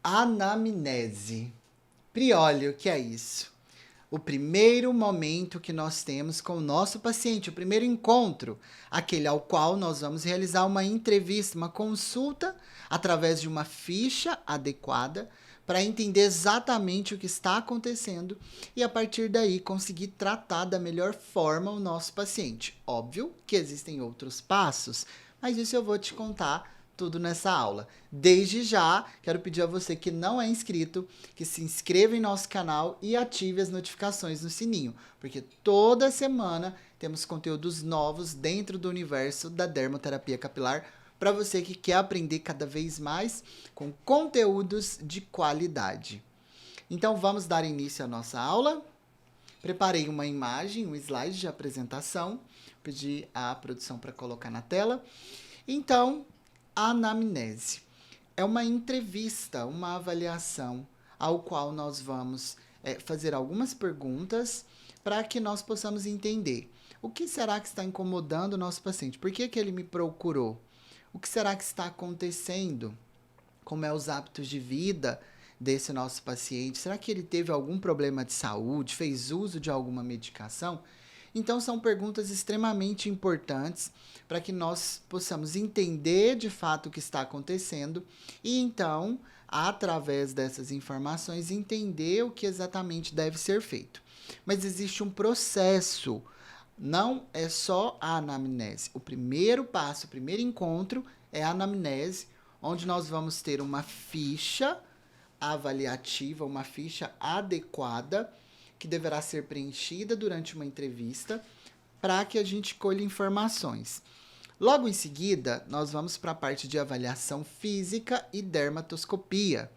Anamnese. Priole, o que é isso? O primeiro momento que nós temos com o nosso paciente, o primeiro encontro, aquele ao qual nós vamos realizar uma entrevista, uma consulta, através de uma ficha adequada, para entender exatamente o que está acontecendo e, a partir daí, conseguir tratar da melhor forma o nosso paciente. Óbvio que existem outros passos, mas isso eu vou te contar tudo nessa aula. Desde já, quero pedir a você que não é inscrito, que se inscreva em nosso canal e ative as notificações no sininho, porque toda semana temos conteúdos novos dentro do universo da dermoterapia capilar para você que quer aprender cada vez mais com conteúdos de qualidade. Então vamos dar início à nossa aula. Preparei uma imagem, um slide de apresentação, pedi à produção para colocar na tela. Então, a anamnese é uma entrevista, uma avaliação, ao qual nós vamos fazer algumas perguntas para que nós possamos entender o que será que está incomodando o nosso paciente, por que ele me procurou, o que será que está acontecendo, como é os hábitos de vida desse nosso paciente, será que ele teve algum problema de saúde, fez uso de alguma medicação? Então, são perguntas extremamente importantes para que nós possamos entender de fato o que está acontecendo e, então, através dessas informações, entender o que exatamente deve ser feito. Mas existe um processo, não é só a anamnese. O primeiro passo, o primeiro encontro é a anamnese, onde nós vamos ter uma ficha avaliativa, uma ficha adequada, que deverá ser preenchida durante uma entrevista para que a gente colha informações. Logo em seguida, nós vamos para a parte de avaliação física e dermatoscopia,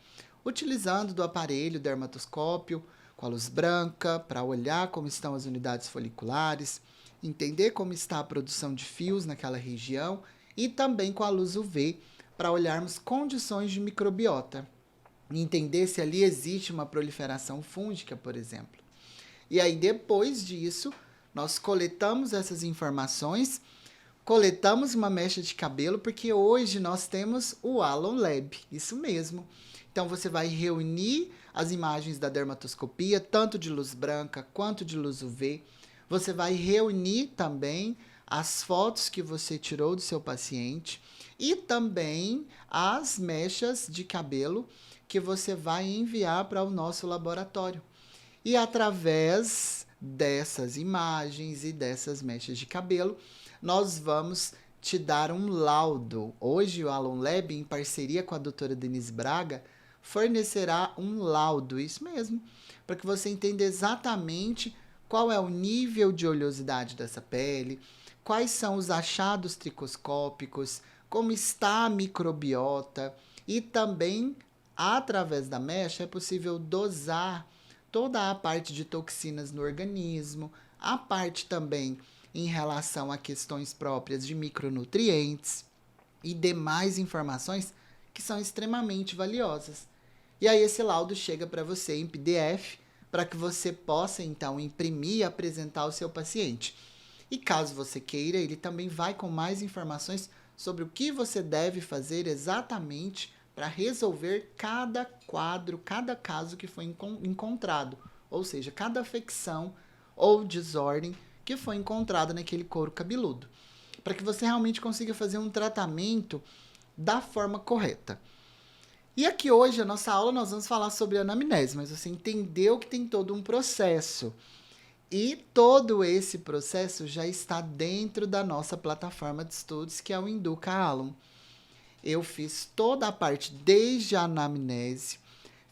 utilizando do aparelho dermatoscópio com a luz branca para olhar como estão as unidades foliculares, entender como está a produção de fios naquela região e também com a luz UV para olharmos condições de microbiota, entender se ali existe uma proliferação fúngica, por exemplo. E aí, depois disso, nós coletamos essas informações, coletamos uma mecha de cabelo, porque hoje nós temos o Alon Lab, isso mesmo. Então, você vai reunir as imagens da dermatoscopia, tanto de luz branca quanto de luz UV. Você vai reunir também as fotos que você tirou do seu paciente e também as mechas de cabelo que você vai enviar para o nosso laboratório. E através dessas imagens e dessas mechas de cabelo, nós vamos te dar um laudo. Hoje o Alon Lab, em parceria com a doutora Denise Braga, fornecerá um laudo, isso mesmo, para que você entenda exatamente qual é o nível de oleosidade dessa pele, quais são os achados tricoscópicos, como está a microbiota e também, através da mecha, é possível dosar toda a parte de toxinas no organismo, a parte também em relação a questões próprias de micronutrientes e demais informações que são extremamente valiosas. E aí esse laudo chega para você em PDF, para que você possa então imprimir e apresentar ao seu paciente. E caso você queira, ele também vai com mais informações sobre o que você deve fazer exatamente para resolver cada quadro, cada caso que foi encontrado, ou seja, cada afecção ou desordem que foi encontrada naquele couro cabeludo, para que você realmente consiga fazer um tratamento da forma correta. E aqui hoje, a nossa aula, nós vamos falar sobre anamnese, mas você entendeu que tem todo um processo. E todo esse processo já está dentro da nossa plataforma de estudos, que é o Induca Alum. Eu fiz toda a parte desde a anamnese,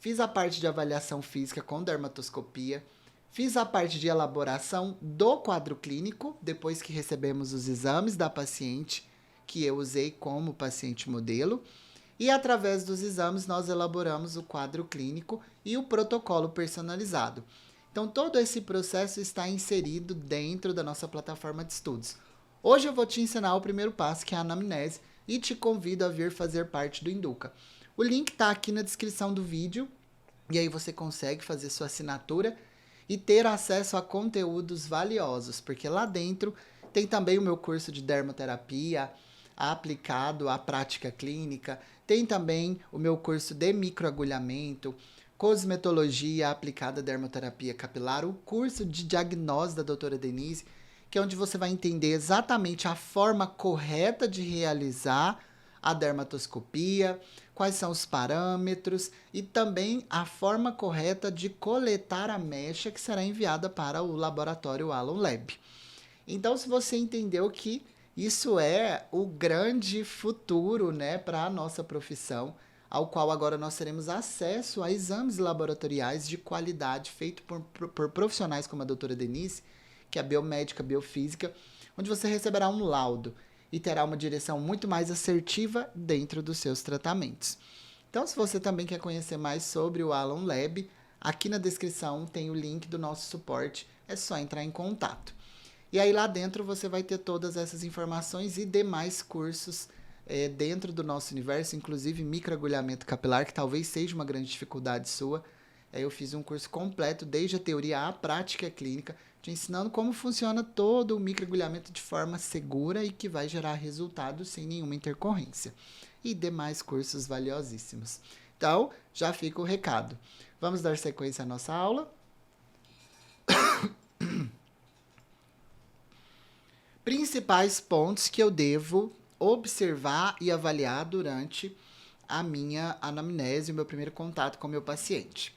fiz a parte de avaliação física com dermatoscopia, fiz a parte de elaboração do quadro clínico, depois que recebemos os exames da paciente, que eu usei como paciente modelo, e através dos exames nós elaboramos o quadro clínico e o protocolo personalizado. Então, todo esse processo está inserido dentro da nossa plataforma de estudos. Hoje eu vou te ensinar o primeiro passo, que é a anamnese, e te convido a vir fazer parte do Induca. O link está aqui na descrição do vídeo, e aí você consegue fazer sua assinatura e ter acesso a conteúdos valiosos, porque lá dentro tem também o meu curso de dermoterapia, aplicado à prática clínica. Tem também o meu curso de microagulhamento, cosmetologia aplicada à dermoterapia capilar, o curso de diagnóstico da doutora Denise, que é onde você vai entender exatamente a forma correta de realizar a dermatoscopia, quais são os parâmetros e também a forma correta de coletar a mecha que será enviada para o laboratório Alan Lab. Então, se você entendeu que isso é o grande futuro, né, para a nossa profissão, ao qual agora nós teremos acesso a exames laboratoriais de qualidade feitos por profissionais como a doutora Denise, que é biomédica, biofísica, onde você receberá um laudo e terá uma direção muito mais assertiva dentro dos seus tratamentos. Então, se você também quer conhecer mais sobre o Alan Lab, aqui na descrição tem o link do nosso suporte, é só entrar em contato. E aí lá dentro você vai ter todas essas informações e demais cursos dentro do nosso universo, inclusive microagulhamento capilar, que talvez seja uma grande dificuldade sua. Eu fiz um curso completo, desde a teoria à prática clínica, te ensinando como funciona todo o microagulhamento de forma segura e que vai gerar resultados sem nenhuma intercorrência. E demais cursos valiosíssimos. Então, já fica o recado. Vamos dar sequência à nossa aula? Principais pontos que eu devo observar e avaliar durante a minha anamnese, o meu primeiro contato com o meu paciente.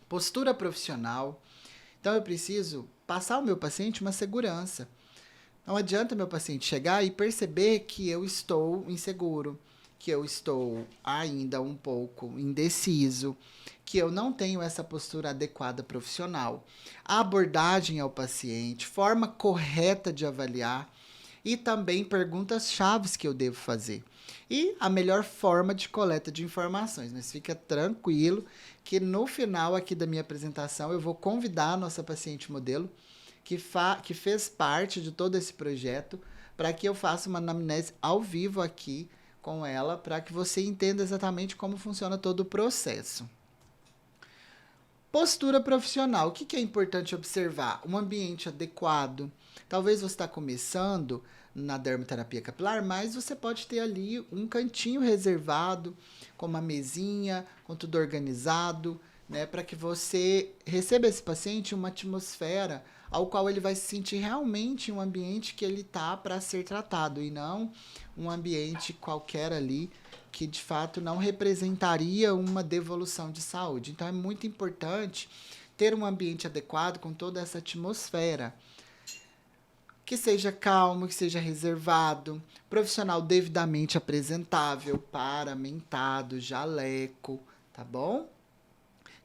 Postura profissional. Então, eu preciso passar ao meu paciente uma segurança. Não adianta meu paciente chegar e perceber que eu estou inseguro, que eu estou ainda um pouco indeciso, que eu não tenho essa postura adequada profissional. A abordagem ao paciente, forma correta de avaliar e também perguntas-chave que eu devo fazer. E a melhor forma de coleta de informações. Mas fica tranquilo que no final aqui da minha apresentação eu vou convidar a nossa paciente modelo que fez parte de todo esse projeto para que eu faça uma anamnese ao vivo aqui com ela para que você entenda exatamente como funciona todo o processo. Postura profissional. O que é importante observar? Um ambiente adequado. Talvez você está começando na dermoterapia capilar, mas você pode ter ali um cantinho reservado, com uma mesinha, com tudo organizado, né, para que você receba esse paciente em uma atmosfera ao qual ele vai se sentir realmente em um ambiente que ele está para ser tratado e não um ambiente qualquer ali que de fato não representaria uma devolução de saúde. Então é muito importante ter um ambiente adequado com toda essa atmosfera. Que seja calmo, que seja reservado, profissional devidamente apresentável, paramentado, jaleco, tá bom?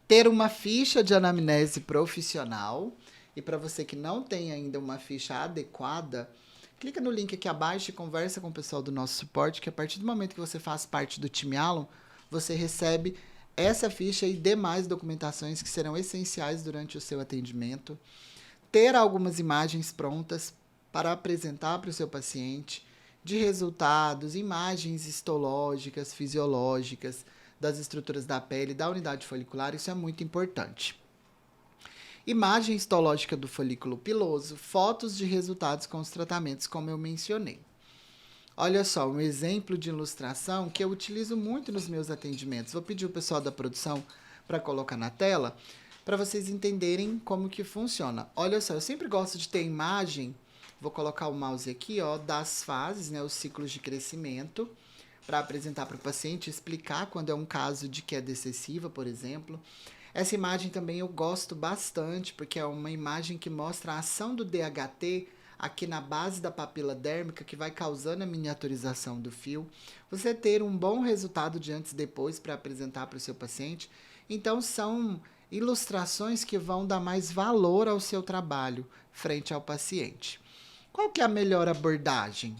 Ter uma ficha de anamnese profissional. E para você que não tem ainda uma ficha adequada, clica no link aqui abaixo e conversa com o pessoal do nosso suporte, que a partir do momento que você faz parte do time Alan, você recebe essa ficha e demais documentações que serão essenciais durante o seu atendimento. Ter algumas imagens prontas para apresentar para o seu paciente de resultados, imagens histológicas, fisiológicas, das estruturas da pele, da unidade folicular, isso é muito importante. Imagem histológica do folículo piloso, fotos de resultados com os tratamentos, como eu mencionei. Olha só, um exemplo de ilustração que eu utilizo muito nos meus atendimentos. Vou pedir o pessoal da produção para colocar na tela, para vocês entenderem como que funciona. Olha só, eu sempre gosto de ter imagem, vou colocar o mouse aqui, ó, das fases, né, os ciclos de crescimento, para apresentar para o paciente, explicar quando é um caso de queda excessiva, por exemplo. Essa imagem também eu gosto bastante, porque é uma imagem que mostra a ação do DHT aqui na base da papila dérmica, que vai causando a miniaturização do fio. Você ter um bom resultado de antes e depois para apresentar para o seu paciente. Então, são ilustrações que vão dar mais valor ao seu trabalho frente ao paciente. Qual que é a melhor abordagem?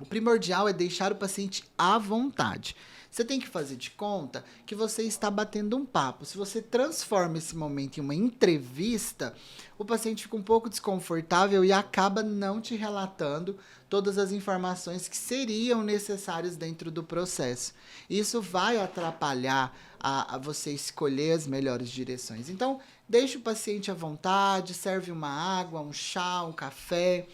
O primordial é deixar o paciente à vontade. Você tem que fazer de conta que você está batendo um papo. Se você transforma esse momento em uma entrevista, o paciente fica um pouco desconfortável e acaba não te relatando todas as informações que seriam necessárias dentro do processo. Isso vai atrapalhar a você escolher as melhores direções. Então, deixe o paciente à vontade, serve uma água, um chá, um café.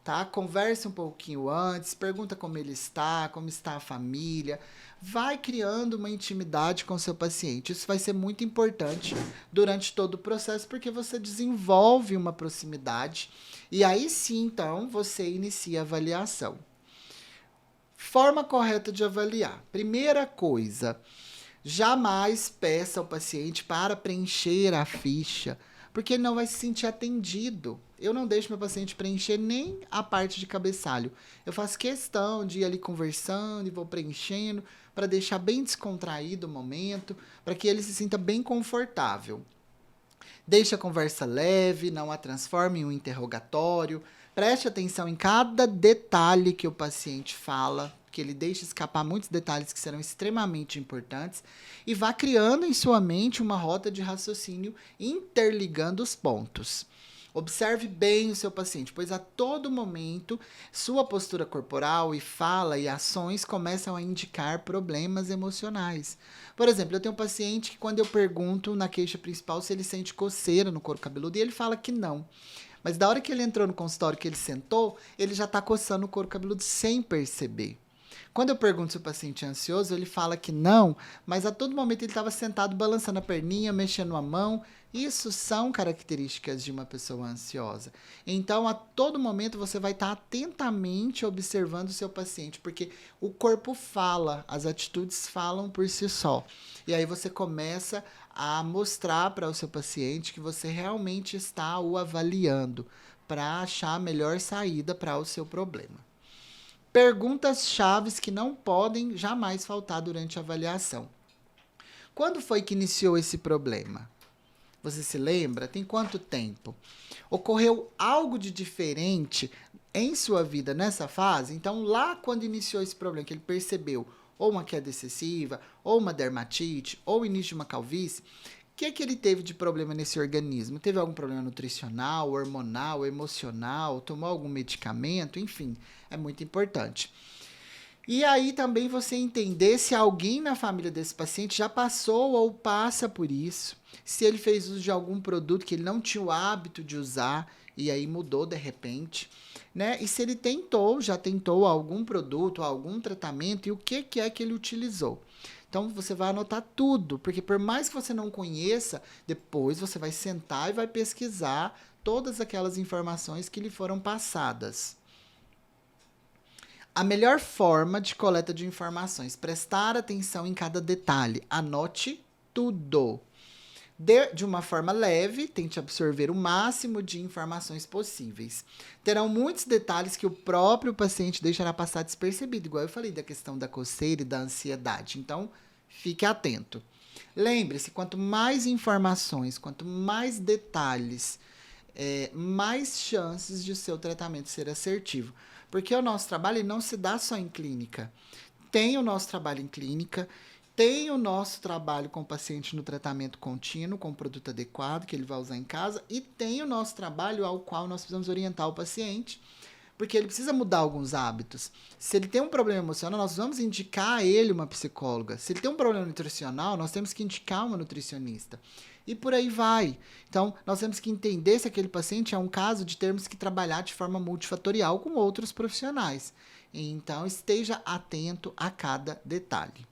tá? Converse um pouquinho antes, pergunta como está a família. Vai criando uma intimidade com o seu paciente. Isso vai ser muito importante durante todo o processo, porque você desenvolve uma proximidade e aí sim, então, você inicia a avaliação. Forma correta de avaliar. Primeira coisa, jamais peça ao paciente para preencher a ficha, porque ele não vai se sentir atendido. Eu não deixo meu paciente preencher nem a parte de cabeçalho. Eu faço questão de ir ali conversando e vou preenchendo para deixar bem descontraído o momento, para que ele se sinta bem confortável. Deixe a conversa leve, não a transforme em um interrogatório. Preste atenção em cada detalhe que o paciente fala, que ele deixe escapar muitos detalhes que serão extremamente importantes e vá criando em sua mente uma rota de raciocínio interligando os pontos. Observe bem o seu paciente, pois a todo momento sua postura corporal e fala e ações começam a indicar problemas emocionais. Por exemplo, eu tenho um paciente que quando eu pergunto na queixa principal se ele sente coceira no couro cabeludo e ele fala que não. Mas da hora que ele entrou no consultório, que ele sentou, ele já está coçando o couro cabeludo sem perceber. Quando eu pergunto se o paciente é ansioso, ele fala que não, mas a todo momento ele estava sentado balançando a perninha, mexendo a mão. Isso são características de uma pessoa ansiosa. Então, a todo momento você vai estar atentamente observando o seu paciente, porque o corpo fala, as atitudes falam por si só. E aí você começa a mostrar para o seu paciente que você realmente está o avaliando para achar a melhor saída para o seu problema. Perguntas chaves que não podem jamais faltar durante a avaliação. Quando foi que iniciou esse problema? Você se lembra? Tem quanto tempo? Ocorreu algo de diferente em sua vida nessa fase? Então, lá quando iniciou esse problema, que ele percebeu ou uma queda excessiva, ou uma dermatite, ou o início de uma calvície, que ele teve de problema nesse organismo? Teve algum problema nutricional, hormonal, emocional? Tomou algum medicamento? Enfim, é muito importante. E aí também você entender se alguém na família desse paciente já passou ou passa por isso, se ele fez uso de algum produto que ele não tinha o hábito de usar e aí mudou de repente, né? E se ele já tentou algum produto, algum tratamento e o que é que ele utilizou. Então você vai anotar tudo, porque por mais que você não conheça, depois você vai sentar e vai pesquisar todas aquelas informações que lhe foram passadas. A melhor forma de coleta de informações, prestar atenção em cada detalhe, anote tudo. De uma forma leve, tente absorver o máximo de informações possíveis. Terão muitos detalhes que o próprio paciente deixará passar despercebido, igual eu falei da questão da coceira e da ansiedade. Então, fique atento. Lembre-se, quanto mais informações, quanto mais detalhes, mais chances de o seu tratamento ser assertivo. Porque o nosso trabalho não se dá só em clínica. Tem o nosso trabalho em clínica, tem o nosso trabalho com o paciente no tratamento contínuo, com o produto adequado que ele vai usar em casa, e tem o nosso trabalho ao qual nós precisamos orientar o paciente, porque ele precisa mudar alguns hábitos. Se ele tem um problema emocional, nós vamos indicar a ele uma psicóloga. Se ele tem um problema nutricional, nós temos que indicar uma nutricionista. E por aí vai. Então, nós temos que entender se aquele paciente é um caso de termos que trabalhar de forma multifatorial com outros profissionais. Então, esteja atento a cada detalhe.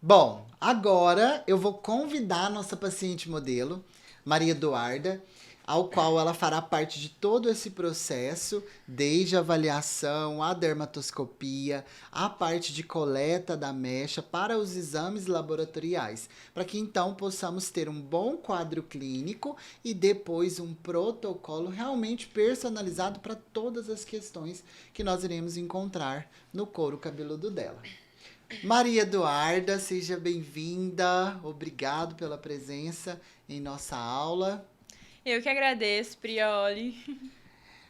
Bom, agora eu vou convidar a nossa paciente modelo, Maria Eduarda, ao qual ela fará parte de todo esse processo, desde a avaliação, a dermatoscopia, a parte de coleta da mecha para os exames laboratoriais, para que então possamos ter um bom quadro clínico e depois um protocolo realmente personalizado para todas as questões que nós iremos encontrar no couro cabeludo dela. Maria Eduarda, seja bem-vinda. Obrigado pela presença em nossa aula. Eu que agradeço, Prioli.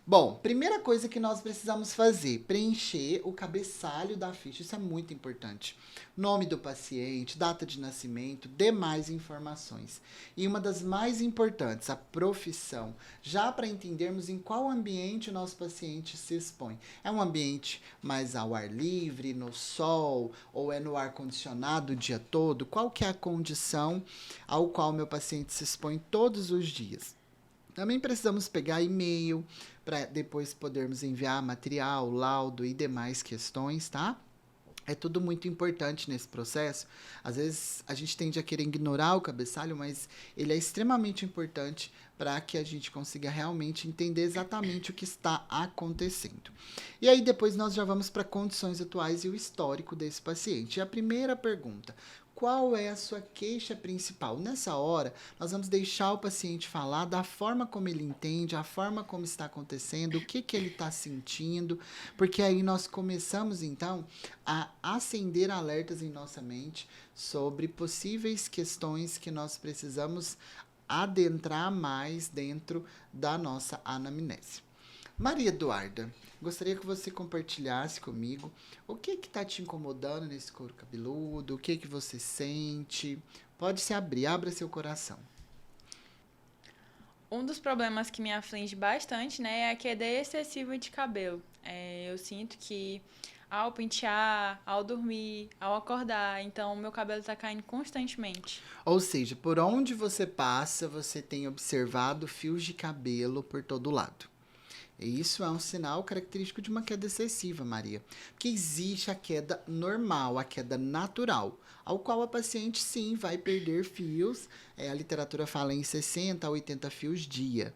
Bom, primeira coisa que nós precisamos fazer, preencher o cabeçalho da ficha. Isso é muito importante. Nome do paciente, data de nascimento, demais informações. E uma das mais importantes, a profissão, já para entendermos em qual ambiente o nosso paciente se expõe. É um ambiente mais ao ar livre, no sol, ou é no ar condicionado o dia todo? Qual que é a condição ao qual meu paciente se expõe todos os dias? Também precisamos pegar e-mail para depois podermos enviar material, laudo e demais questões, tá? É tudo muito importante nesse processo. Às vezes a gente tende a querer ignorar o cabeçalho, mas ele é extremamente importante para que a gente consiga realmente entender exatamente o que está acontecendo. E aí depois nós já vamos para condições atuais e o histórico desse paciente. E a primeira pergunta: qual é a sua queixa principal? Nessa hora, nós vamos deixar o paciente falar da forma como ele entende, a forma como está acontecendo, o que, que ele está sentindo, porque aí nós começamos, então, a acender alertas em nossa mente sobre possíveis questões que nós precisamos adentrar mais dentro da nossa anamnese. Maria Eduarda, gostaria que você compartilhasse comigo o que está te incomodando nesse couro cabeludo, o que você sente. Pode se abrir, abra seu coração. Um dos problemas que me aflige bastante, né, é a queda excessiva de cabelo. Eu sinto que ao pentear, ao dormir, ao acordar, então o meu cabelo está caindo constantemente. Ou seja, por onde você passa, você tem observado fios de cabelo por todo lado. E isso é um sinal característico de uma queda excessiva, Maria. Porque existe a queda normal, a queda natural, ao qual a paciente sim vai perder fios. A literatura fala em 60 a 80 fios dia.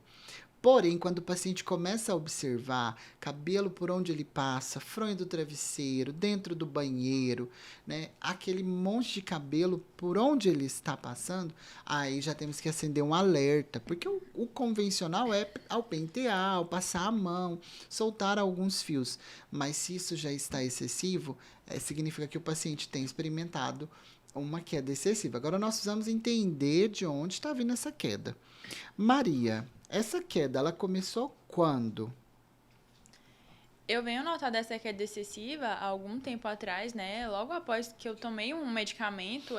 Porém, quando o paciente começa a observar cabelo por onde ele passa, fronha do travesseiro, dentro do banheiro, né, aquele monte de cabelo por onde ele está passando, aí já temos que acender um alerta, porque o convencional é ao pentear, ao passar a mão, soltar alguns fios. Mas se isso já está excessivo, significa que o paciente tem experimentado uma queda excessiva. Agora nós precisamos entender de onde está vindo essa queda. Maria, essa queda, ela começou quando? Eu venho notar dessa queda excessiva há algum tempo atrás, né? Logo após que eu tomei um medicamento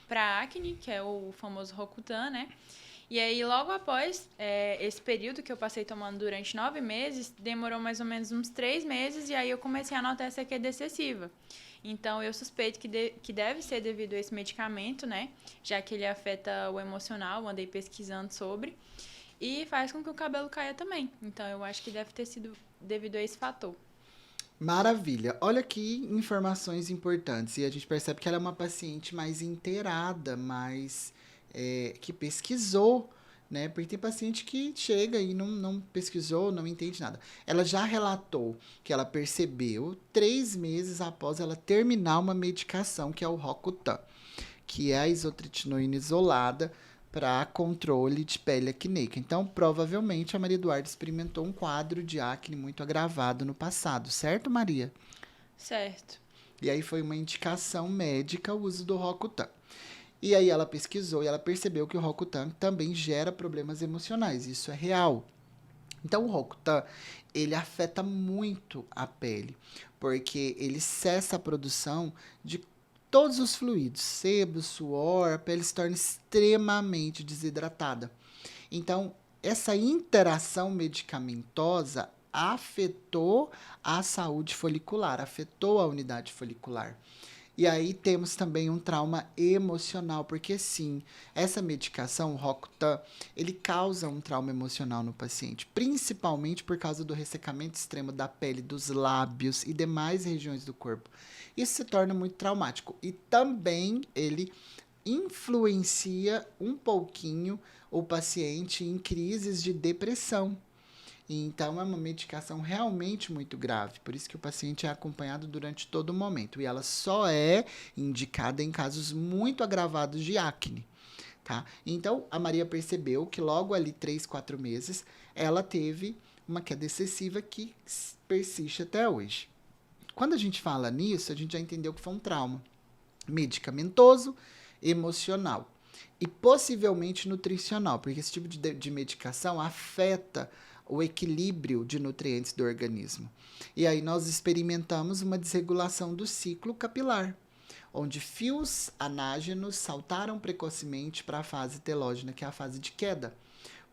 para acne, que é o famoso Rocutan, né? E aí, logo após esse período que eu passei tomando durante 9 meses, demorou mais ou menos uns 3 meses, e aí eu comecei a notar essa queda excessiva. Então, eu suspeito que deve ser devido a esse medicamento, né? Já que ele afeta o emocional, andei pesquisando sobre. E faz com que o cabelo caia também. Então, eu acho que deve ter sido devido a esse fator. Maravilha. Olha que informações importantes. E a gente percebe que ela é uma paciente mais inteirada, mais que pesquisou, né? Porque tem paciente que chega e não pesquisou, não entende nada. Ela já relatou que ela percebeu 3 meses após ela terminar uma medicação, que é o Rocutan, que é a isotretinoína isolada para controle de pele acneica. Então, provavelmente, a Maria Eduarda experimentou um quadro de acne muito agravado no passado, certo, Maria? Certo. E aí foi uma indicação médica o uso do Rocutan. E aí ela pesquisou e ela percebeu que o Rocutan também gera problemas emocionais. Isso é real. Então, o Rocutan, ele afeta muito a pele, porque ele cessa a produção de todos os fluidos, sebo, suor, a pele se torna extremamente desidratada. Então, essa interação medicamentosa afetou a saúde folicular, afetou a unidade folicular. E aí temos também um trauma emocional, porque sim, essa medicação, o Rocutan, ele causa um trauma emocional no paciente, principalmente por causa do ressecamento extremo da pele, dos lábios e demais regiões do corpo. Isso se torna muito traumático e também ele influencia um pouquinho o paciente em crises de depressão. Então, é uma medicação realmente muito grave. Por isso que o paciente é acompanhado durante todo o momento. E ela só é indicada em casos muito agravados de acne. Tá? Então, a Maria percebeu que logo ali, 3, 4 meses, ela teve uma queda excessiva que persiste até hoje. Quando a gente fala nisso, a gente já entendeu que foi um trauma medicamentoso, emocional e possivelmente nutricional, porque esse tipo de medicação afeta o equilíbrio de nutrientes do organismo. E aí nós experimentamos uma desregulação do ciclo capilar, onde fios anágenos saltaram precocemente para a fase telógena, que é a fase de queda,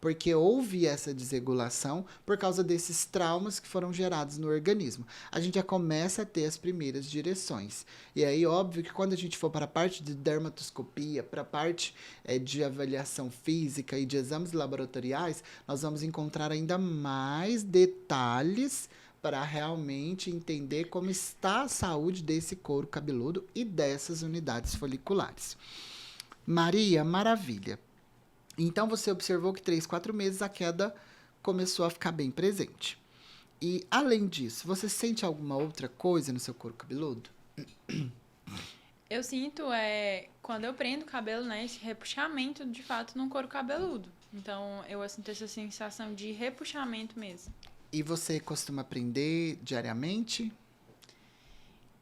porque houve essa desregulação por causa desses traumas que foram gerados no organismo. A gente já começa a ter as primeiras direções. E aí, óbvio que quando a gente for para a parte de dermatoscopia, para a parte de avaliação física e de exames laboratoriais, nós vamos encontrar ainda mais detalhes para realmente entender como está a saúde desse couro cabeludo e dessas unidades foliculares. Maria, maravilha. Então você observou que 3, 4 meses a queda começou a ficar bem presente. E além disso, você sente alguma outra coisa no seu couro cabeludo? Eu sinto, quando eu prendo o cabelo, né, esse repuxamento de fato no couro cabeludo. Então, eu sinto essa sensação de repuxamento mesmo. E você costuma prender diariamente?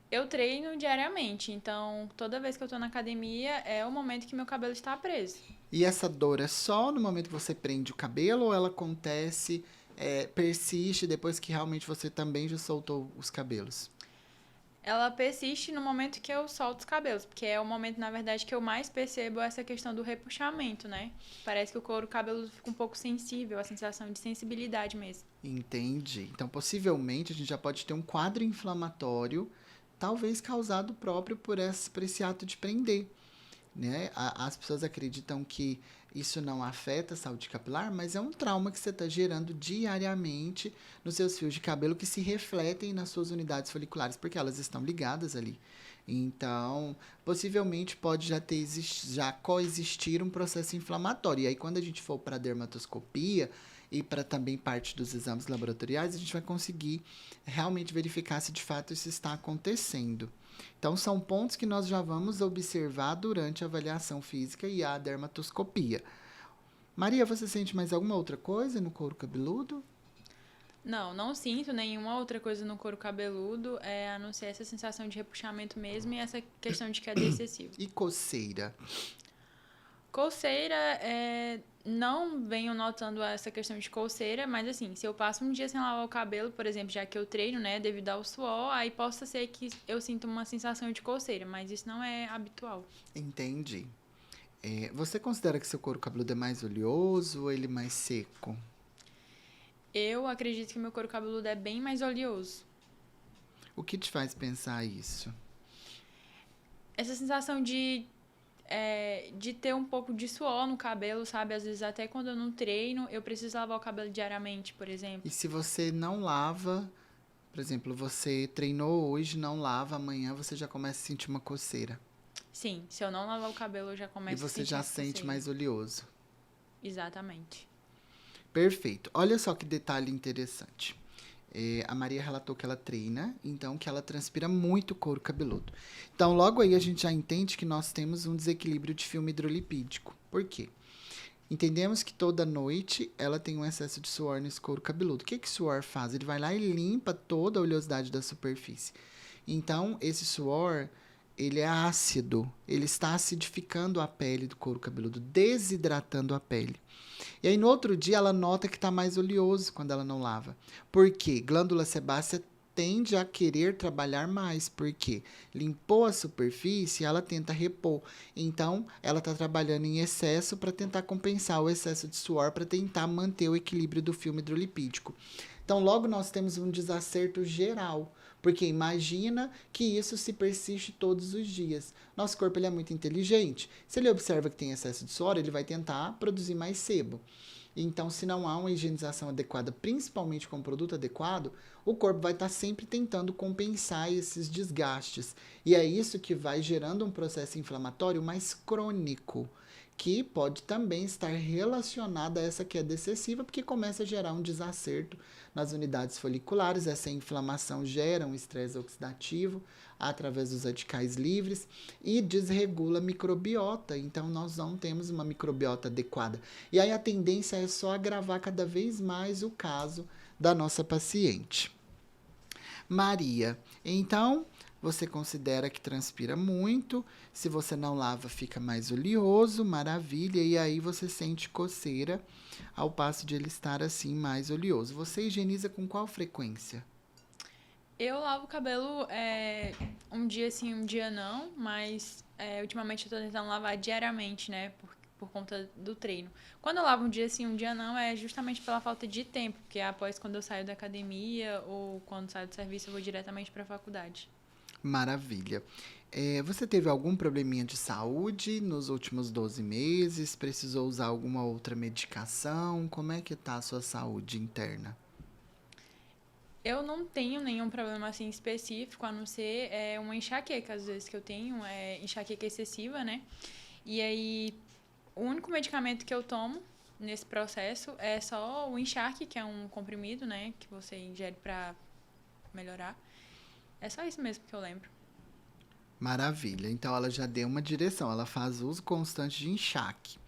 Eu treino diariamente, então toda vez que eu tô na academia é o momento que meu cabelo está preso. E essa dor é só no momento que você prende o cabelo ou ela acontece, persiste depois que realmente você também já soltou os cabelos? Ela persiste no momento que eu solto os cabelos, porque é o momento, na verdade, que eu mais percebo essa questão do repuxamento, né? Parece que o couro cabeludo fica um pouco sensível, a sensação de sensibilidade mesmo. Entendi. Então, possivelmente, a gente já pode ter um quadro inflamatório, talvez causado próprio por esse ato de prender. Né? As pessoas acreditam que isso não afeta a saúde capilar, mas é um trauma que você está gerando diariamente nos seus fios de cabelo que se refletem nas suas unidades foliculares, porque elas estão ligadas ali. Então, possivelmente pode já coexistir um processo inflamatório. E aí, quando a gente for para a dermatoscopia e para também parte dos exames laboratoriais, a gente vai conseguir realmente verificar se de fato isso está acontecendo. Então, são pontos que nós já vamos observar durante a avaliação física e a dermatoscopia. Maria, você sente mais alguma outra coisa no couro cabeludo? Não, não sinto nenhuma outra coisa no couro cabeludo, a não ser essa sensação de repuxamento mesmo e essa questão de queda excessiva. E coceira? Coceira, não venho notando essa questão de coceira, mas assim, se eu passo um dia sem lavar o cabelo, por exemplo, já que eu treino, né, devido ao suor, aí possa ser que eu sinta uma sensação de coceira, mas isso não é habitual. Entendi. Você considera que seu couro cabeludo é mais oleoso ou ele mais seco? Eu acredito que meu couro cabeludo é bem mais oleoso. O que te faz pensar isso? Essa sensação de ter um pouco de suor no cabelo, sabe? Às vezes até quando eu não treino, eu preciso lavar o cabelo diariamente, por exemplo. E se você não lava, por exemplo, você treinou hoje, não lava, amanhã você já começa a sentir uma coceira. Sim, se eu não lavar o cabelo, eu já E começo a você sentir já essa sente coceira. mais oleoso. Exatamente. Perfeito. Olha só que detalhe interessante. A Maria relatou que ela treina, então que ela transpira muito couro cabeludo. Então, logo aí a gente já entende que nós temos um desequilíbrio de filme hidrolipídico. Por quê? Entendemos que toda noite ela tem um excesso de suor nesse couro cabeludo. O que o suor faz? Ele vai lá e limpa toda a oleosidade da superfície. Então, esse suor, ele é ácido. Ele está acidificando a pele do couro cabeludo, desidratando a pele. E aí, no outro dia, ela nota que está mais oleoso quando ela não lava. Por quê? Glândula sebácea tende a querer trabalhar mais, porque limpou a superfície, ela tenta repor. Então, ela está trabalhando em excesso para tentar compensar o excesso de suor, para tentar manter o equilíbrio do filme hidrolipídico. Então, logo nós temos um desacerto geral, porque imagina que isso se persiste todos os dias. Nosso corpo ele é muito inteligente. Se ele observa que tem excesso de suor, ele vai tentar produzir mais sebo. Então, se não há uma higienização adequada, principalmente com um produto adequado, o corpo vai estar sempre tentando compensar esses desgastes. E é isso que vai gerando um processo inflamatório mais crônico, que pode também estar relacionado a essa queda excessiva, porque começa a gerar um desacerto nas unidades foliculares. Essa inflamação gera um estresse oxidativo através dos radicais livres e desregula a microbiota. Então, nós não temos uma microbiota adequada. E aí a tendência é só agravar cada vez mais o caso da nossa paciente. Maria, então você considera que transpira muito, se você não lava fica mais oleoso, maravilha, e aí você sente coceira ao passo de ele estar assim mais oleoso. Você higieniza com qual frequência? Eu lavo o cabelo um dia sim, um dia não, mas ultimamente eu tô tentando lavar diariamente, né? por conta do treino. Quando eu lavo um dia sim, um dia não, é justamente pela falta de tempo, porque após quando eu saio da academia ou quando saio do serviço, eu vou diretamente para a faculdade. Maravilha. Você teve algum probleminha de saúde nos últimos 12 meses? Precisou usar alguma outra medicação? Como é que tá a sua saúde interna? Eu não tenho nenhum problema assim específico, a não ser uma enxaqueca, às vezes que eu tenho, é enxaqueca excessiva, né? E aí, o único medicamento que eu tomo nesse processo é só o encharque, que é um comprimido, né, que você ingere pra melhorar. É só isso mesmo que eu lembro. Maravilha. Então ela já deu uma direção, ela faz uso constante de enxaque.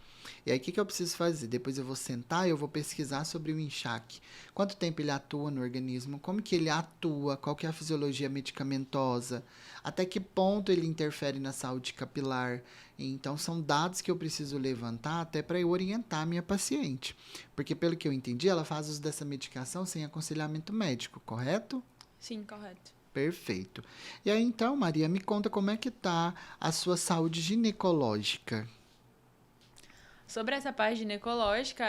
E aí, o que que eu preciso fazer? Depois eu vou sentar e eu vou pesquisar sobre o enxaque. Quanto tempo ele atua no organismo? Como que ele atua? Qual que é a fisiologia medicamentosa? Até que ponto ele interfere na saúde capilar? Então, são dados que eu preciso levantar até para eu orientar a minha paciente. Porque, pelo que eu entendi, ela faz uso dessa medicação sem aconselhamento médico, correto? Sim, correto. Perfeito. E aí, então, Maria, me conta como é que tá a sua saúde ginecológica. Sobre essa parte ginecológica,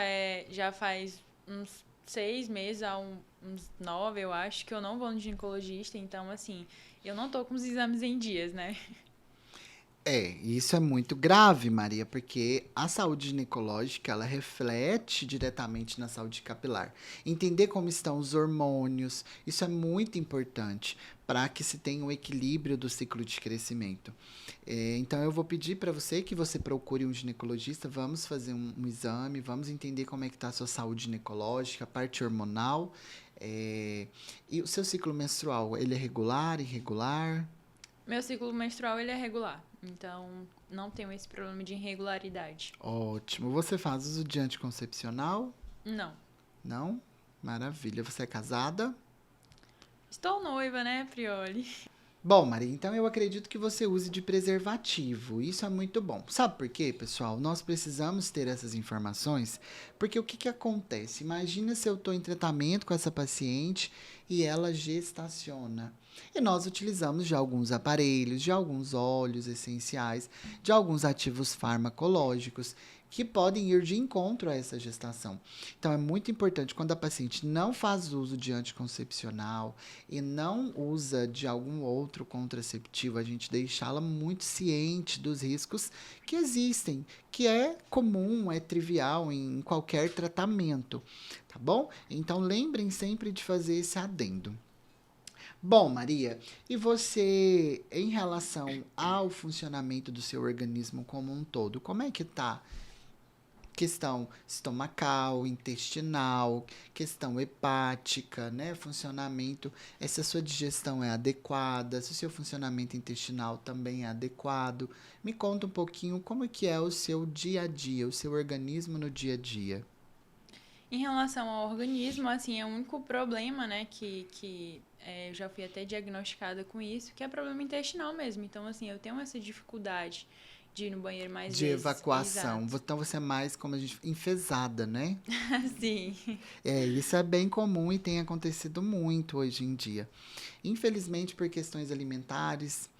já faz uns 6 meses uns 9, eu acho, que eu não vou no ginecologista, então, assim, eu não tô com os exames em dias, né? Isso é muito grave, Maria, porque a saúde ginecológica, ela reflete diretamente na saúde capilar. Entender como estão os hormônios, isso é muito importante para que se tenha um equilíbrio do ciclo de crescimento. Então, eu vou pedir para você que você procure um ginecologista, vamos fazer um exame, vamos entender como é que está a sua saúde ginecológica, a parte hormonal. E o seu ciclo menstrual, ele é regular, irregular? Meu ciclo menstrual, ele é regular, então não tenho esse problema de irregularidade. Ótimo. Você faz uso de anticoncepcional? Não. Não? Maravilha. Você é casada? Estou noiva, né, Prioli? Bom, Maria, então eu acredito que você use de preservativo. Isso é muito bom. Sabe por quê, pessoal? Nós precisamos ter essas informações, porque o que que acontece? Imagina se eu estou em tratamento com essa paciente e ela gestaciona. E nós utilizamos de alguns aparelhos, de alguns óleos essenciais, de alguns ativos farmacológicos que podem ir de encontro a essa gestação. Então é muito importante quando a paciente não faz uso de anticoncepcional e não usa de algum outro contraceptivo, a gente deixá-la muito ciente dos riscos que existem, que é comum, é trivial em qualquer tratamento, tá bom? Então lembrem sempre de fazer esse adendo. Bom, Maria, e você, em relação ao funcionamento do seu organismo como um todo, como é que tá? Questão estomacal, intestinal, questão hepática, né? Funcionamento, se a sua digestão é adequada, se o seu funcionamento intestinal também é adequado. Me conta um pouquinho como é que é o seu dia a dia, o seu organismo no dia a dia. Em relação ao organismo, assim, é o único problema, né, que eu já fui até diagnosticada com isso, que é problema intestinal mesmo. Então, assim, eu tenho essa dificuldade de ir no banheiro mais De vezes. evacuação. Exato. Então você é mais, como a gente, enfesada, né? Sim. Isso é bem comum e tem acontecido muito hoje em dia. Infelizmente, por questões alimentares,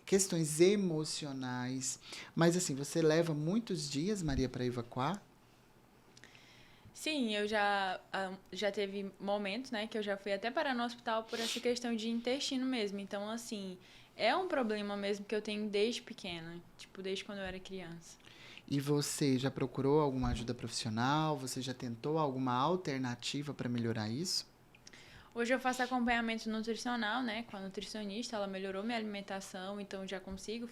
questões emocionais. Mas assim, você leva muitos dias, Maria, para evacuar? Sim, já teve momentos, né, que eu já fui até parar no hospital por essa questão de intestino mesmo. Então, assim, é um problema mesmo que eu tenho desde pequena, tipo, desde quando eu era criança. E você já procurou alguma ajuda profissional? Você já tentou alguma alternativa para melhorar isso? Hoje eu faço acompanhamento nutricional, né, com a nutricionista, ela melhorou minha alimentação, então já consigo,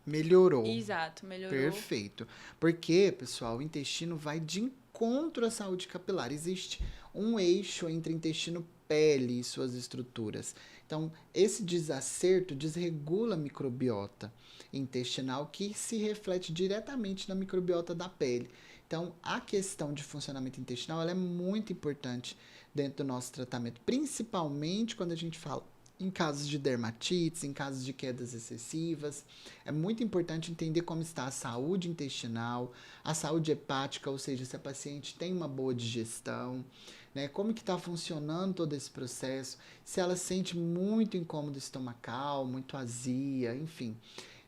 Melhorou. exato, melhorou. Perfeito. Porque, pessoal, o intestino vai de encontro à saúde capilar. Existe um eixo entre intestino, pele e suas estruturas. Então, esse desacerto desregula a microbiota intestinal que se reflete diretamente na microbiota da pele. Então, a questão de funcionamento intestinal ela é muito importante dentro do nosso tratamento, principalmente quando a gente fala em casos de dermatites, em casos de quedas excessivas. É muito importante entender como está a saúde intestinal, a saúde hepática, ou seja, se a paciente tem uma boa digestão, né? Como que está funcionando todo esse processo, se ela sente muito incômodo estomacal, muito azia, enfim.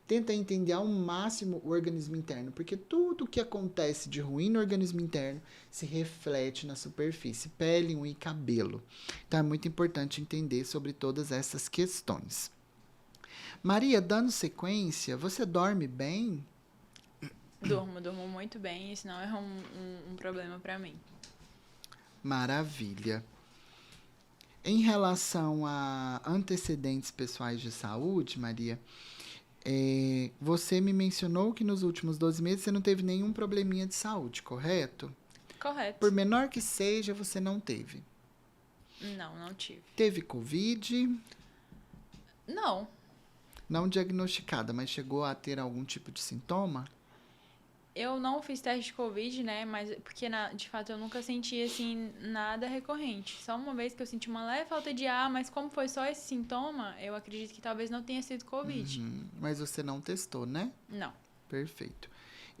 Tenta entender ao máximo o organismo interno, porque tudo que acontece de ruim no organismo interno se reflete na superfície, pele, unha e cabelo. Então é muito importante entender sobre todas essas questões. Maria, dando sequência, você dorme bem? Durmo muito bem, isso não é um problema pra mim. Maravilha. Em relação a antecedentes pessoais de saúde, Maria, você me mencionou que nos últimos 12 meses você não teve nenhum probleminha de saúde, correto? Por Correto. menor que seja, você não teve. Não tive. Teve Covid, Não, não diagnosticada, mas chegou a ter algum tipo de sintoma? eu não fiz teste de Covid, né? Mas porque de fato eu nunca senti assim nada recorrente. Só uma vez que eu senti uma leve falta de ar, mas como foi só esse sintoma, eu acredito que talvez não tenha sido Covid. Mas você não testou, né? Não. Perfeito.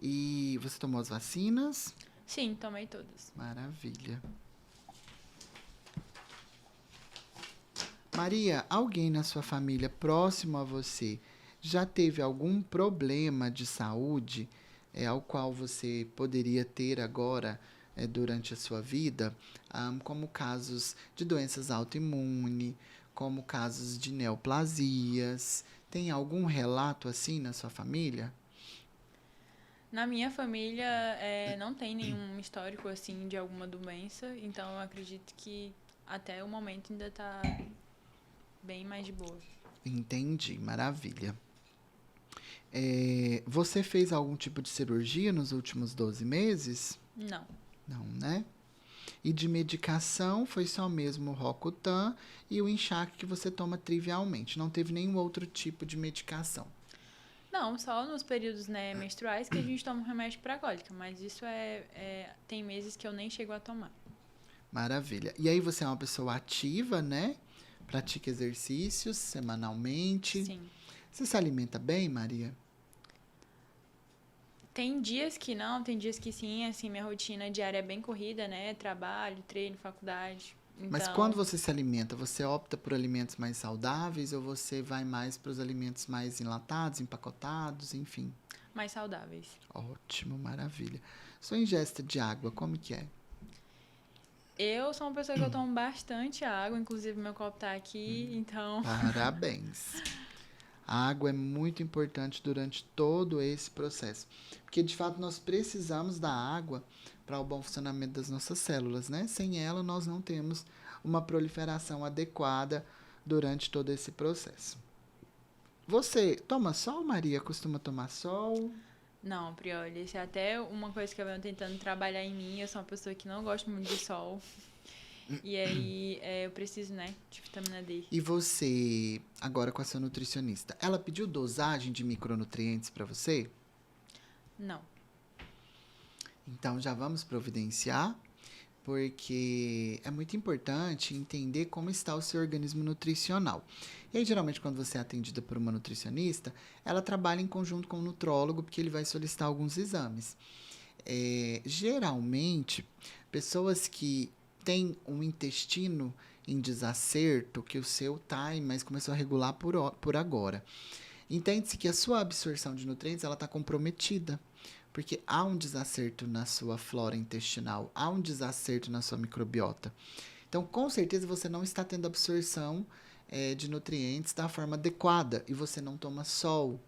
E você tomou as vacinas? Sim, tomei todas. Maravilha. Maria, alguém na sua família próximo a você já teve algum problema de saúde ao qual você poderia ter agora durante a sua vida, como casos de doenças autoimunes, como casos de neoplasias? Tem algum relato assim na sua família? Na minha família não tem nenhum histórico assim de alguma doença, então eu acredito que até o momento ainda tá bem mais de boa. Entendi, maravilha. Você fez algum tipo de cirurgia nos últimos 12 meses? Não. Não, né? E de medicação foi só mesmo o Rocutan e o enxaque que você toma trivialmente. Não teve nenhum outro tipo de medicação. Não, só nos períodos, né, menstruais que a gente toma um remédio para cólica, mas isso tem meses que eu nem chego a tomar. Maravilha. E aí você é uma pessoa ativa, né? Pratica exercícios semanalmente. Sim. Você se alimenta bem, Maria? Tem dias que não, tem dias que sim, assim, minha rotina diária é bem corrida, né? Trabalho, treino, faculdade. Mas Então, quando você se alimenta, você opta por alimentos mais saudáveis ou você vai mais para os alimentos mais enlatados, empacotados, enfim? mais saudáveis. Ótimo, maravilha. Sua ingesta de água, como que é? Eu sou uma pessoa que eu tomo bastante água, inclusive meu copo tá aqui, então. Parabéns. A água é muito importante durante todo esse processo, porque de fato nós precisamos da água para o bom funcionamento das nossas células, né? Sem ela nós não temos uma proliferação adequada durante todo esse processo. Você toma sol, Maria? Costuma tomar sol? Não, Prioli, isso é até uma coisa que eu venho tentando trabalhar em mim. Eu sou uma pessoa que não gosta muito de sol. E aí eu preciso, né, de vitamina D. E você, agora com a sua nutricionista, ela pediu dosagem de micronutrientes para você? Não. Então já vamos providenciar, porque é muito importante entender como está o seu organismo nutricional. E aí, geralmente, quando você é atendida por uma nutricionista, ela trabalha em conjunto com o nutrólogo, porque ele vai solicitar alguns exames. Geralmente, pessoas que têm um intestino em desacerto, que o seu tá, mas começou a regular por agora. Entende-se que a sua absorção de nutrientes ela está comprometida, porque há um desacerto na sua flora intestinal, há um desacerto na sua microbiota. Então, com certeza, você não está tendo absorção de nutrientes da forma adequada e você não toma sol,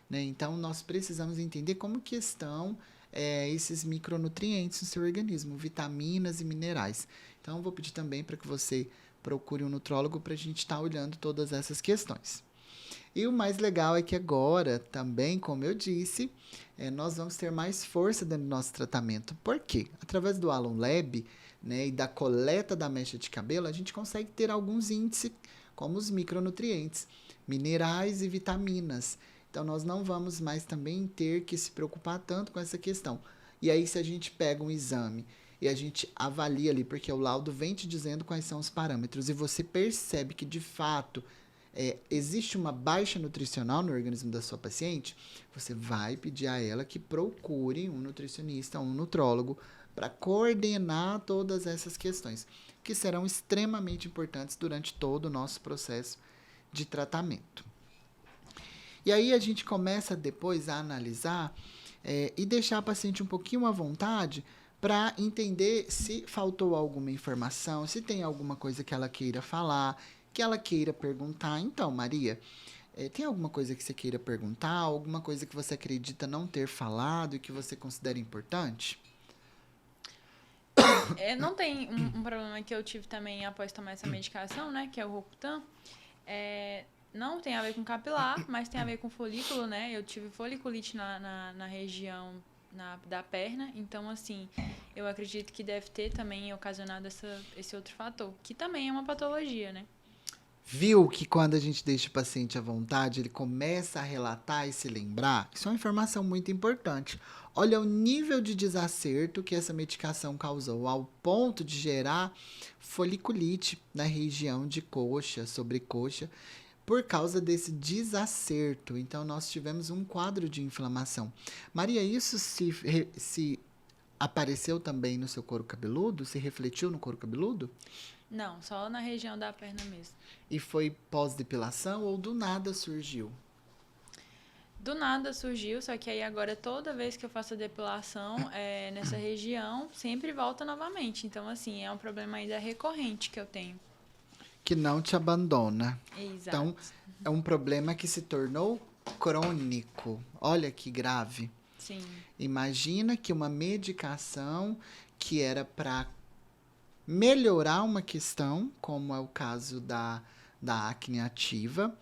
né? Então, nós precisamos entender como que estão esses micronutrientes no seu organismo, vitaminas e minerais. Então, eu vou pedir também para que você procure um nutrólogo para a gente estar olhando todas essas questões. E o mais legal é que agora, também, como eu disse, nós vamos ter mais força dentro do nosso tratamento. Por quê? Através do Alon Lab, né, e da coleta da mecha de cabelo, a gente consegue ter alguns índices, como os micronutrientes, minerais e vitaminas. Então, nós não vamos mais também ter que se preocupar tanto com essa questão. E aí, se a gente pega um exame e a gente avalia ali, porque o laudo vem te dizendo quais são os parâmetros, e você percebe que, de fato, existe uma baixa nutricional no organismo da sua paciente, você vai pedir a ela que procure um nutricionista, um nutrólogo, para coordenar todas essas questões, que serão extremamente importantes durante todo o nosso processo de tratamento. E aí a gente começa depois a analisar e deixar a paciente um pouquinho à vontade para entender se faltou alguma informação, se tem alguma coisa que ela queira falar, que ela queira perguntar. Então, Maria, tem alguma coisa que você queira perguntar? Alguma coisa que você acredita não ter falado e que você considera importante? Não tem um problema que eu tive também após tomar essa medicação, né? Que é o Rocutan. Não tem a ver com capilar, mas tem a ver com folículo, né? Eu tive foliculite na região da perna. Então, assim, eu acredito que deve ter também ocasionado esse outro fator, que também é uma patologia, né? Viu que quando a gente deixa o paciente à vontade, ele começa a relatar e se lembrar? Isso é uma informação muito importante. Olha o nível de desacerto que essa medicação causou, ao ponto de gerar foliculite na região de coxa, sobrecoxa, por causa desse desacerto. Então, nós tivemos um quadro de inflamação. Maria, isso se apareceu também no seu couro cabeludo? Se refletiu no couro cabeludo? Não, só na região da perna mesmo. E foi pós-depilação ou do nada surgiu? Do nada surgiu, só que aí agora toda vez que eu faço a depilação nessa região, sempre volta novamente. Então, assim, é um problema ainda recorrente que eu tenho. Que não te abandona. Exato. Então, é um problema que se tornou crônico. Olha que grave. Sim. Imagina que uma medicação que era para melhorar uma questão, como é o caso da acne ativa,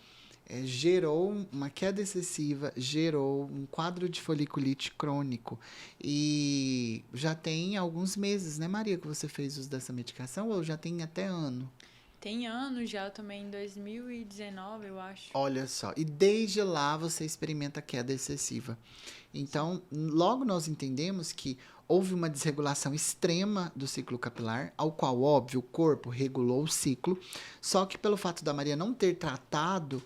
gerou uma queda excessiva, gerou um quadro de foliculite crônico. E já tem alguns meses, né, Maria, que você fez uso dessa medicação, ou já tem até ano? Tem anos já, eu tomei em 2019, eu acho. Olha só, e desde lá você experimenta queda excessiva. Então, logo nós entendemos que houve uma desregulação extrema do ciclo capilar, ao qual, óbvio, o corpo regulou o ciclo, só que pelo fato da Maria não ter tratado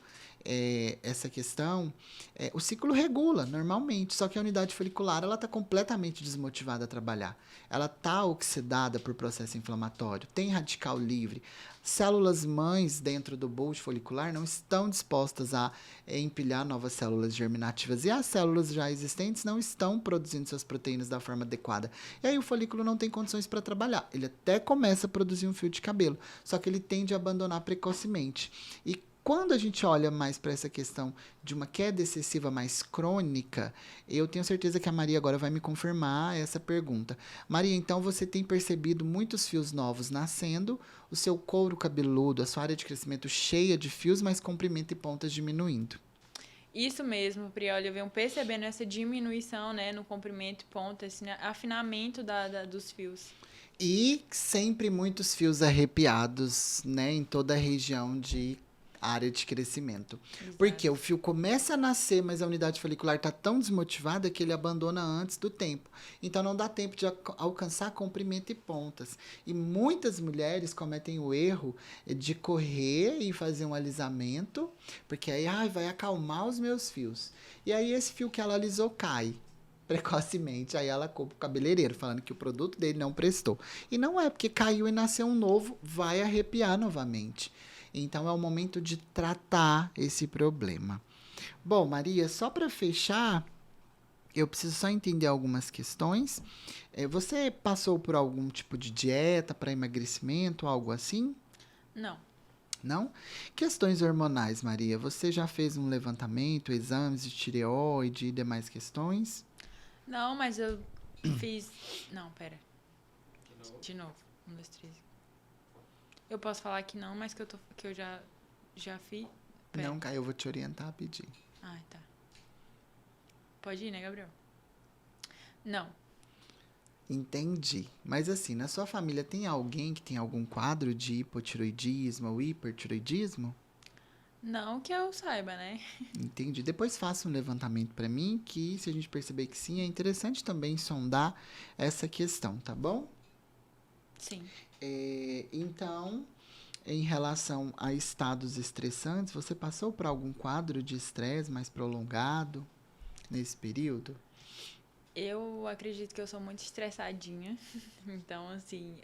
essa questão, o ciclo regula normalmente, só que a unidade folicular ela está completamente desmotivada a trabalhar. Ela está oxidada por processo inflamatório, tem radical livre. Células mães dentro do bulbo folicular não estão dispostas a empilhar novas células germinativas e as células já existentes não estão produzindo suas proteínas da forma adequada. E aí o folículo não tem condições para trabalhar. Ele até começa a produzir um fio de cabelo, só que ele tende a abandonar precocemente. E quando a gente olha mais para essa questão de uma queda excessiva mais crônica, eu tenho certeza que a Maria agora vai me confirmar essa pergunta. Maria, então você tem percebido muitos fios novos nascendo, o seu couro cabeludo, a sua área de crescimento cheia de fios, mas comprimento e pontas diminuindo. Isso mesmo, Prioli, eu venho percebendo essa diminuição, né, no comprimento e ponta, esse afinamento dos fios. E sempre muitos fios arrepiados, né, em toda a região de área de crescimento. Exato. Porque o fio começa a nascer, mas a unidade folicular está tão desmotivada que ele abandona antes do tempo. Então, não dá tempo de alcançar comprimento e pontas. E muitas mulheres cometem o erro de correr e fazer um alisamento, porque aí vai acalmar os meus fios. E aí, esse fio que ela alisou cai precocemente, aí ela culpa o cabeleireiro, falando que o produto dele não prestou. E não é, porque caiu e nasceu um novo, vai arrepiar novamente. Então, é o momento de tratar esse problema. Bom, Maria, só para fechar, eu preciso só entender algumas questões. Você passou por algum tipo de dieta para emagrecimento, algo assim? Não. Não? Questões hormonais, Maria. Você já fez um levantamento, exames de tireoide e demais questões? Não, mas eu fiz... Não, pera. De novo. 1, 2, 3. Eu posso falar que não, mas que eu já fiz. Pera. Não, Caio, eu vou te orientar a pedir. Ah, tá. Pode ir, né, Gabriel? Não. Entendi. Mas assim, na sua família tem alguém que tem algum quadro de hipotiroidismo ou hipertiroidismo? Não que eu saiba, né? Entendi. Depois faça um levantamento para mim, que se a gente perceber que sim, é interessante também sondar essa questão, tá bom? Sim. Então, em relação a estados estressantes, você passou por algum quadro de estresse mais prolongado nesse período? Eu acredito que eu sou muito estressadinha. Então, assim,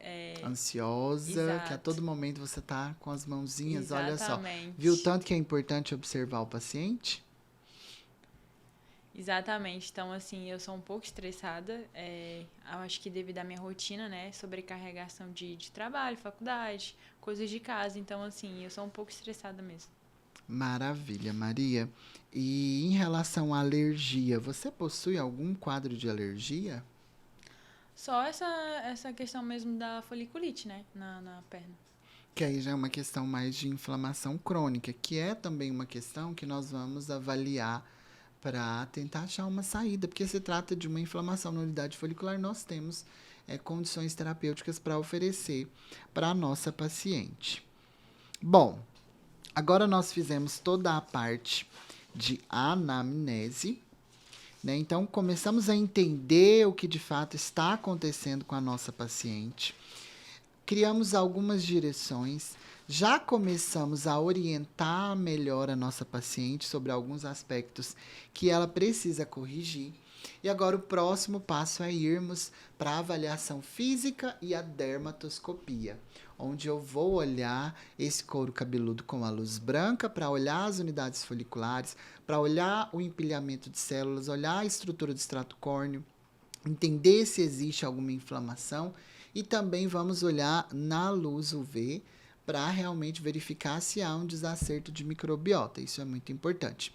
Ansiosa, Exato. que a todo momento você tá com as mãozinhas, olha só. Exatamente. Viu tanto que é importante observar o paciente? Exatamente. Então, assim, eu sou um pouco estressada. Eu acho que devido à minha rotina, né? Sobrecarregação de trabalho, faculdade, coisas de casa. Então, assim, eu sou um pouco estressada mesmo. Maravilha, Maria. E em relação à alergia, você possui algum quadro de alergia? Só essa questão mesmo da foliculite, né? Na perna. Que aí já é uma questão mais de inflamação crônica, que é também uma questão que nós vamos avaliar para tentar achar uma saída, porque se trata de uma inflamação na unidade folicular, nós temos condições terapêuticas para oferecer para a nossa paciente. Bom, agora nós fizemos toda a parte de anamnese, né? Então começamos a entender o que de fato está acontecendo com a nossa paciente. Criamos algumas direções, já começamos a orientar melhor a nossa paciente sobre alguns aspectos que ela precisa corrigir. E agora o próximo passo é irmos para a avaliação física e a dermatoscopia, onde eu vou olhar esse couro cabeludo com a luz branca para olhar as unidades foliculares, para olhar o empilhamento de células, olhar a estrutura do extrato córneo, entender se existe alguma inflamação e também vamos olhar na luz UV para realmente verificar se há um desacerto de microbiota. Isso é muito importante.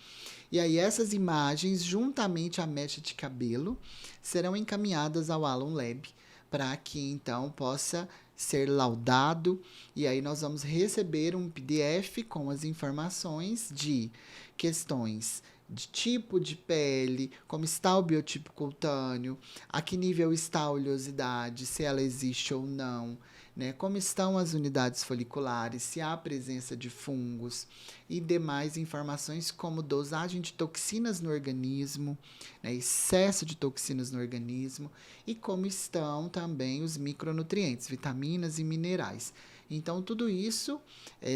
E aí essas imagens, juntamente à mecha de cabelo, serão encaminhadas ao Alon Lab para que então possa ser laudado e aí nós vamos receber um PDF com as informações de questões de tipo de pele, como está o biotipo cutâneo, a que nível está a oleosidade, se ela existe ou não, né? Como estão as unidades foliculares, se há presença de fungos e demais informações como dosagem de toxinas no organismo, né? Excesso de toxinas no organismo e como estão também os micronutrientes, vitaminas e minerais. Então, tudo isso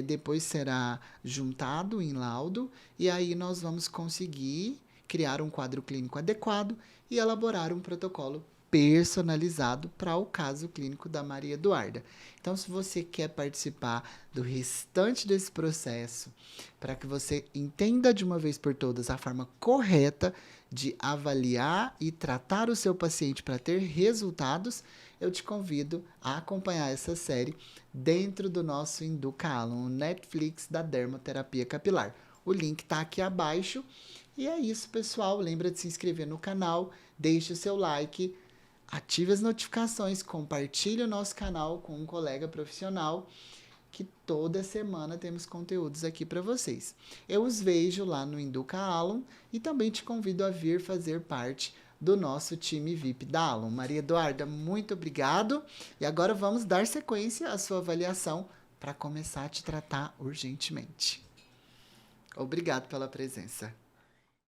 depois será juntado em laudo e aí nós vamos conseguir criar um quadro clínico adequado e elaborar um protocolo personalizado para o caso clínico da Maria Eduarda. Então, se você quer participar do restante desse processo, para que você entenda de uma vez por todas a forma correta de avaliar e tratar o seu paciente para ter resultados, eu te convido a acompanhar essa série dentro do nosso Induca Alon, o Netflix da dermoterapia capilar. O link está aqui abaixo. E é isso, pessoal. Lembra de se inscrever no canal, deixe o seu like, ative as notificações, compartilhe o nosso canal com um colega profissional, que toda semana temos conteúdos aqui para vocês. Eu os vejo lá no Induca Alon e também te convido a vir fazer parte do nosso time VIP da Alon. Maria Eduarda, muito obrigado. E agora vamos dar sequência à sua avaliação para começar a te tratar urgentemente. Obrigado pela presença.